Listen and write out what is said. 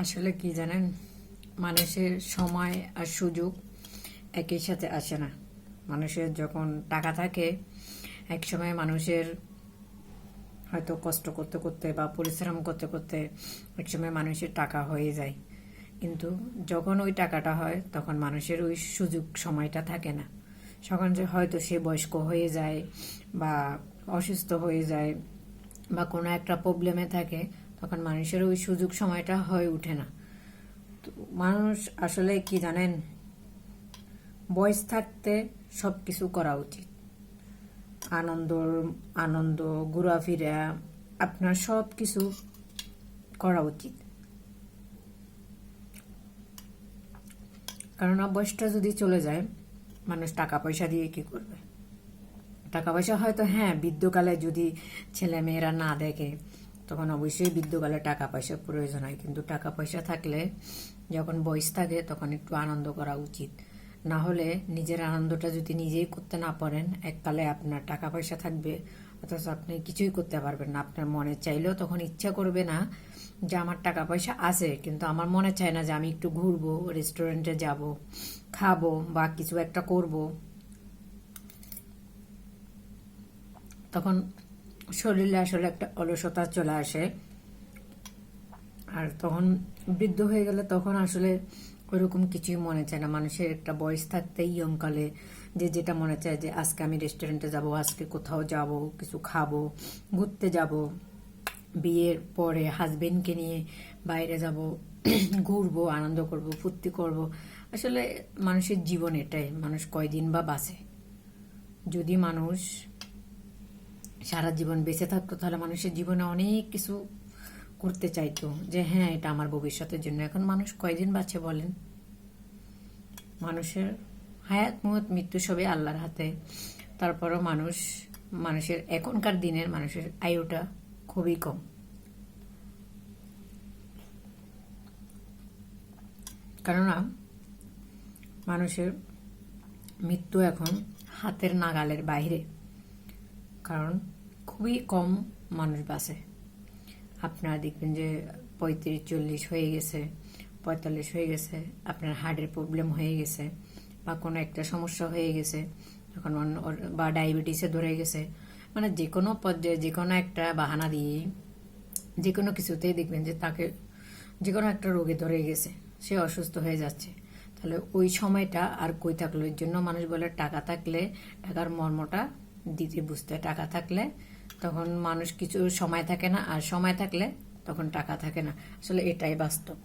আসলে কি জানেন, মানুষের সময় আর সুযোগ একই সাথে আসে না। মানুষের যখন টাকা থাকে, এক সময় মানুষের হয়তো কষ্ট করতে করতে বা পরিশ্রম করতে করতে একসময় মানুষের টাকা হয়ে যায়, কিন্তু যখন ওই টাকাটা হয় তখন মানুষের ওই সুযোগ সময়টা থাকে না। তখন যে হয়তো সে বয়স্ক হয়ে যায় বা অসুস্থ হয়ে যায় বা কোনো একটা প্রবলেমে থাকে, তখন মানুষের ওই সুযোগ সময়টা হয়ে ওঠে না। তো মানুষ আসলে কি জানেন, বয়স থাকতে সব কিছু করা উচিত। আনন্দ আনন্দ ঘোরাফেরা, আপনার সব কিছু করা উচিত। কেননা বয়সটা যদি চলে যায়, মানুষ টাকা পয়সা দিয়ে কি করবে? টাকা পয়সা হয়তো হ্যাঁ, বৃদ্ধকালে যদি ছেলে মেয়েরা না দেখে, তখন অবশ্যই বৃদ্ধকালে টাকা পয়সার প্রয়োজন হয়, কিন্তু টাকা পয়সা থাকলে যখন বয়স থাকে তখন একটু আনন্দ করা উচিত। না হলে নিজের আনন্দটা যদি নিজেই করতে না পারেন, এককালে আপনার টাকা পয়সা থাকবে অথচ আপনি কিছুই করতে পারবেন না। আপনার মনে চাইলেও তখন ইচ্ছা করবে না যে আমার টাকা পয়সা আছে, কিন্তু আমার মনে চায় না যে আমি একটু ঘুরবো, রেস্টুরেন্টে যাব, খাবো বা কিছু একটা করব। তখন শরীরে আসলে একটা অলসতা চলে আসে। আর তখন বৃদ্ধ হয়ে গেলে তখন আসলে ওইরকম কিছুই মনে চায় না। মানুষের একটা বয়স থাকতে ইয়ংকালে যে যেটা মনে চায়, যে আজকে আমি রেস্টুরেন্টে যাব, আজকে কোথাও যাব, কিছু খাবো, ঘুরতে যাব, বিয়ের পরে হাজবেন্ডকে নিয়ে বাইরে যাব, ঘুরবো, আনন্দ করব, ফুর্তি করব। আসলে মানুষের জীবন এটাই, মানুষ কয়দিন বা বাঁচে। যদি মানুষ সারা জীবন বেঁচে থাকতো, তাহলে মানুষের জীবনে অনেক কিছু করতে চাইতো, যে হ্যাঁ এটা আমার ভবিষ্যতের জন্য। এখন মানুষ কয়দিন বাঁচে বলেন? মানুষের হায়াত মহৎ মৃত্যু সবই আল্লাহর হাতে। তারপরও মানুষের এখনকার দিনের মানুষের আয়ুটা খুবই কম। কেননা মানুষের মৃত্যু এখন হাতের নাগালের বাইরে। কারণ খুবই কম মানুষ বাঁচে। আপনারা দেখবেন যে 35-40 হয়ে গেছে, 45 হয়ে গেছে, আপনার হার্টের প্রবলেম হয়ে গেছে বা কোনো একটা সমস্যা হয়ে গেছে, তখন বা ডায়াবেটিসে ধরে গেছে, মানে যে কোনো পর্যায়ে যে কোনো একটা বাহানা দিয়ে যে কোনো কিছুতেই দেখবেন যে তাকে যে কোনো একটা রোগে ধরে গেছে, সে অসুস্থ হয়ে যাচ্ছে। তাহলে ওই সময়টা আর কই থাকলো? এর জন্য মানুষ বলে টাকা থাকলে টাকার মর্মটা দিতে বুঝতে। টাকা থাকলে তখন মানুষ কিছু সময় থাকে না, আর সময় থাকলে তখন টাকা থাকে না। আসলে এটাই বাস্তব।